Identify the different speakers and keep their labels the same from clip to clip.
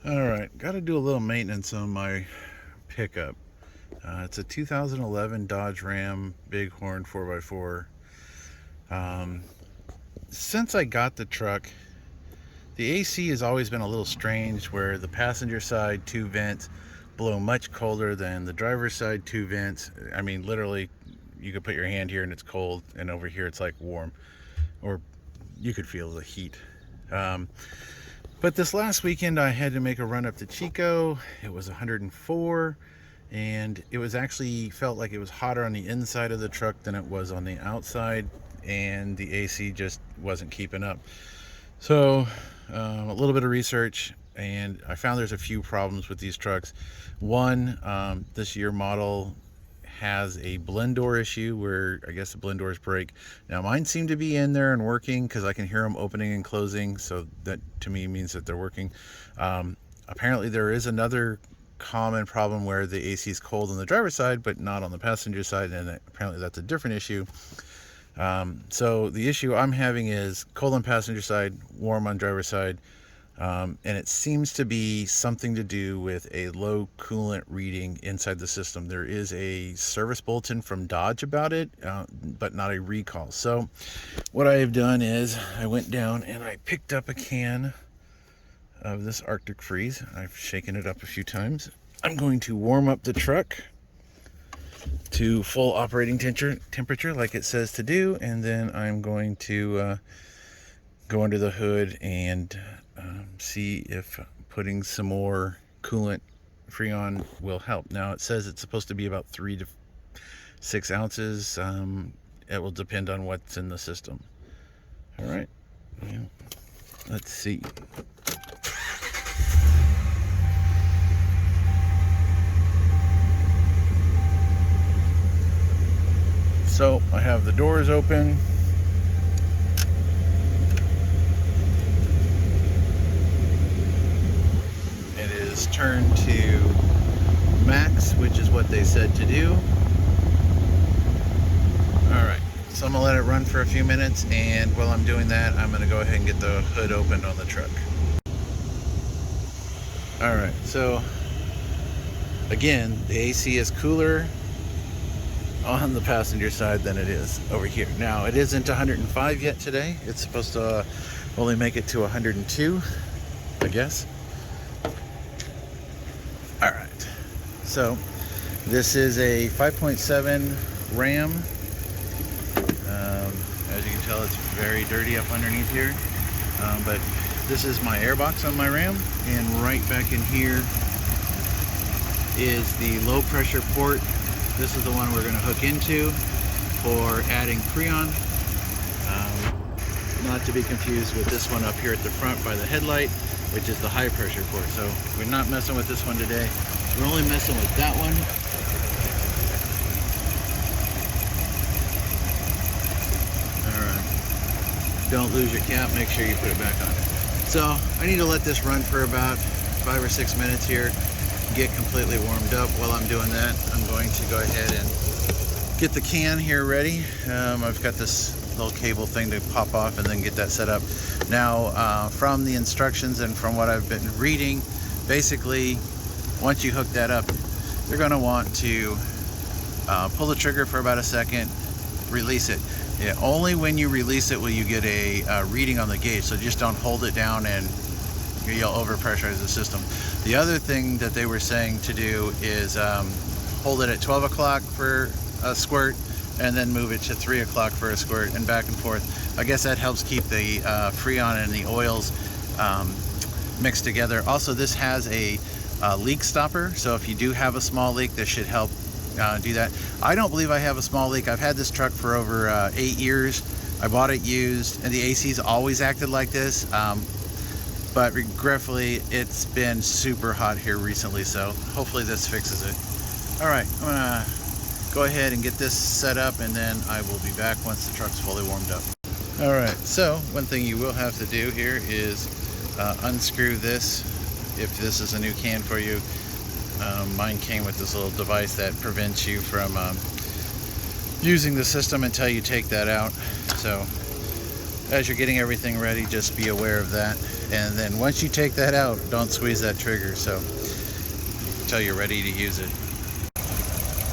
Speaker 1: Alright, got to do a little maintenance on my pickup. It's a 2011 Dodge Ram Bighorn 4x4. Um, since I got the truck, the AC has always been a little strange where the passenger side two vents blow much colder than the driver's side two vents. I mean, literally, you could put your hand here and it's cold, and over here it's like warm, or you could feel the heat. Um, But this last weekend I had to make a run up to Chico. It was 104, and it was actually felt like it was hotter on the inside of the truck than it was on the outside, and the AC just wasn't keeping up. So a little bit of research, and I found there's a few problems with these trucks. One, this year model has a blend door issue where I guess the blend doors break. Now mine seem to be in there and working because I can hear them opening and closing, so that to me means that they're working. Apparently there is another common problem where the AC is cold on the driver's side but not on the passenger side, and apparently that's a different issue. So the issue I'm having is cold on passenger side, warm on driver's side. And it seems to be something to do with a low coolant reading inside the system. There is a service bulletin from Dodge about it, but not a recall. So what I have done is I went down and I picked up a can of this Arctic Freeze. I've shaken it up a few times. I'm going to warm up the truck to full operating temperature like it says to do, and then I'm going to go under the hood and see if putting some more coolant Freon will help. Now it says it's supposed to be about 3 to 6 ounces. It will depend on what's in the system. All right, yeah. Let's see. So I have the doors open. Turn to max, which is what they said to do. Alright, so I'm going to let it run for a few minutes, and while I'm doing that, I'm going to go ahead and get the hood opened on the truck. Alright, so again, the AC is cooler on the passenger side than it is over here. Now, it isn't 105 yet today. It's supposed to only make it to 102, I guess. Alright, so this is a 5.7 Ram. As you can tell, it's very dirty up underneath here. But this is my airbox on my Ram, and right back in here is the low pressure port. This is the one we're going to hook into for adding Freon. Not to be confused with this one up here at the front by the headlight, which is the high pressure port. So we're not messing with this one today. We're only messing with that one. Alright. Don't lose your cap, make sure you put it back on. So I need to let this run for about 5 or 6 minutes here, get completely warmed up. While I'm doing that, I'm going to go ahead and get the can here ready. I've got this little cable thing to pop off and then get that set up. Now, from the instructions and from what I've been reading, basically, once you hook that up, you're going to want to pull the trigger for about a second, release it. Yeah, only when you release it will you get a reading on the gauge, so just don't hold it down and you'll overpressurize the system. The other thing that they were saying to do is hold it at 12 o'clock for a squirt, and then move it to 3 o'clock for a squirt, and back and forth. I guess that helps keep the Freon and the oils mixed together. Also, this has a leak stopper, so if you do have a small leak, this should help do that. I don't believe I have a small leak. I've had this truck for over 8 years. I bought it used, and the AC's always acted like this, but regretfully, it's been super hot here recently, so hopefully this fixes it. All right, I'm gonna go ahead and get this set up, and then I will be back once the truck's fully warmed up. Alright, so one thing you will have to do here is unscrew this if this is a new can for you. Mine came with this little device that prevents you from using the system until you take that out. So as you're getting everything ready, just be aware of that. And then once you take that out, don't squeeze that trigger until you're ready to use it.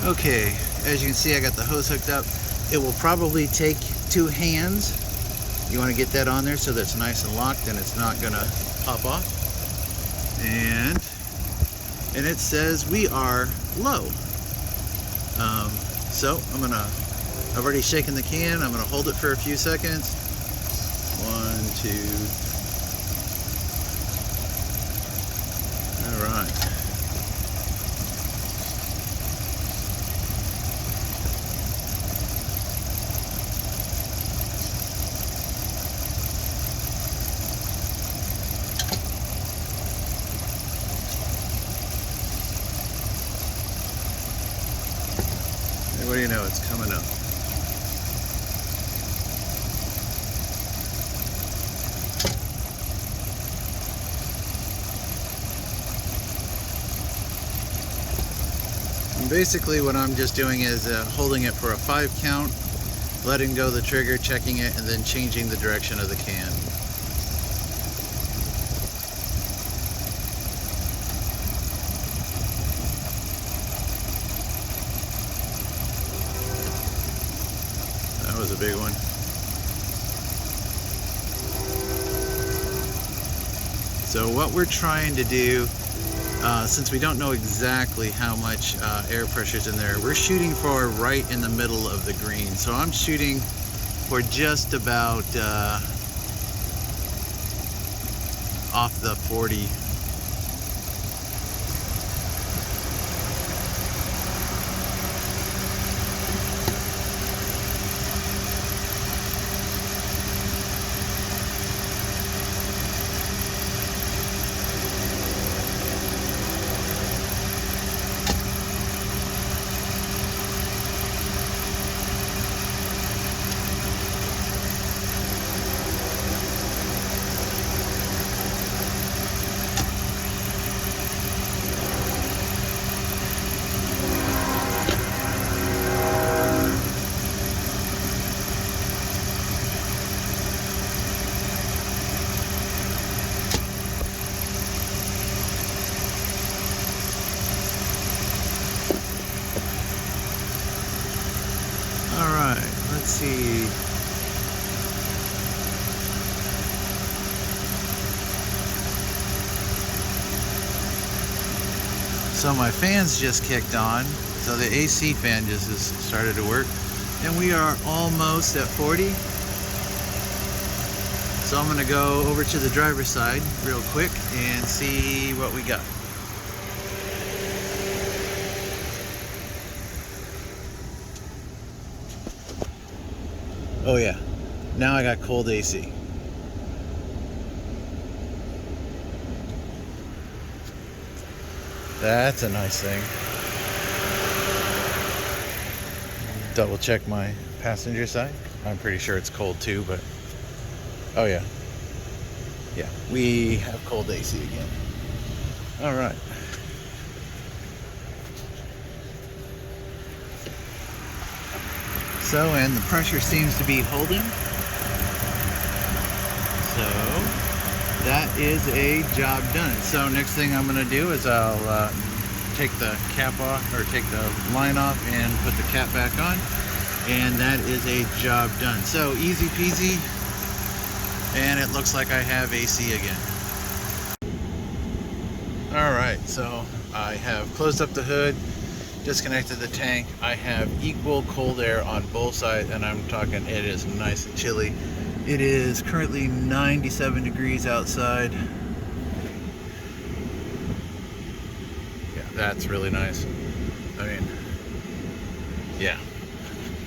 Speaker 1: Okay, as you can see, I got the hose hooked up. It will probably take 2 hands. You want to get that on there so that it's nice and locked and it's not gonna pop off. And it says we are low. So I've already shaken the can. I'm gonna hold it for a few seconds. 1, 2. All right. What do you know? It's coming up. And basically what I'm just doing is holding it for a 5 count, letting go the trigger, checking it, and then changing the direction of the can. That was a big one. So what we're trying to do, since we don't know exactly how much air pressure is in there, we're shooting for right in the middle of the green. So I'm shooting for just about off the 40. Let's see. So my fans just kicked on. So the AC fan just has started to work. And we are almost at 40. So I'm gonna go over to the driver's side real quick and see what we got. Oh yeah, now I got cold AC. That's a nice thing. Double check my passenger side. I'm pretty sure it's cold too, but oh yeah. Yeah, we have cold AC again. All right. So, and the pressure seems to be holding. So, that is a job done. So next thing I'm gonna do is I'll take the cap off, or take the line off and put the cap back on. And that is a job done. So easy peasy. And it looks like I have AC again. All right, so I have closed up the hood, disconnected the tank. I have equal cold air on both sides, and I'm talking it is nice and chilly. It is currently 97 degrees outside. Yeah, that's really nice. I mean, yeah,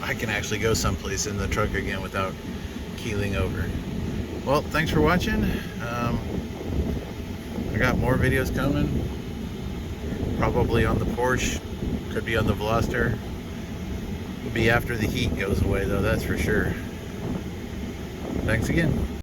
Speaker 1: I can actually go someplace in the truck again without keeling over. Well, thanks for watching. I got more videos coming, probably on the Porsche, could be on the Veloster. It'll be after the heat goes away though, that's for sure. Thanks again.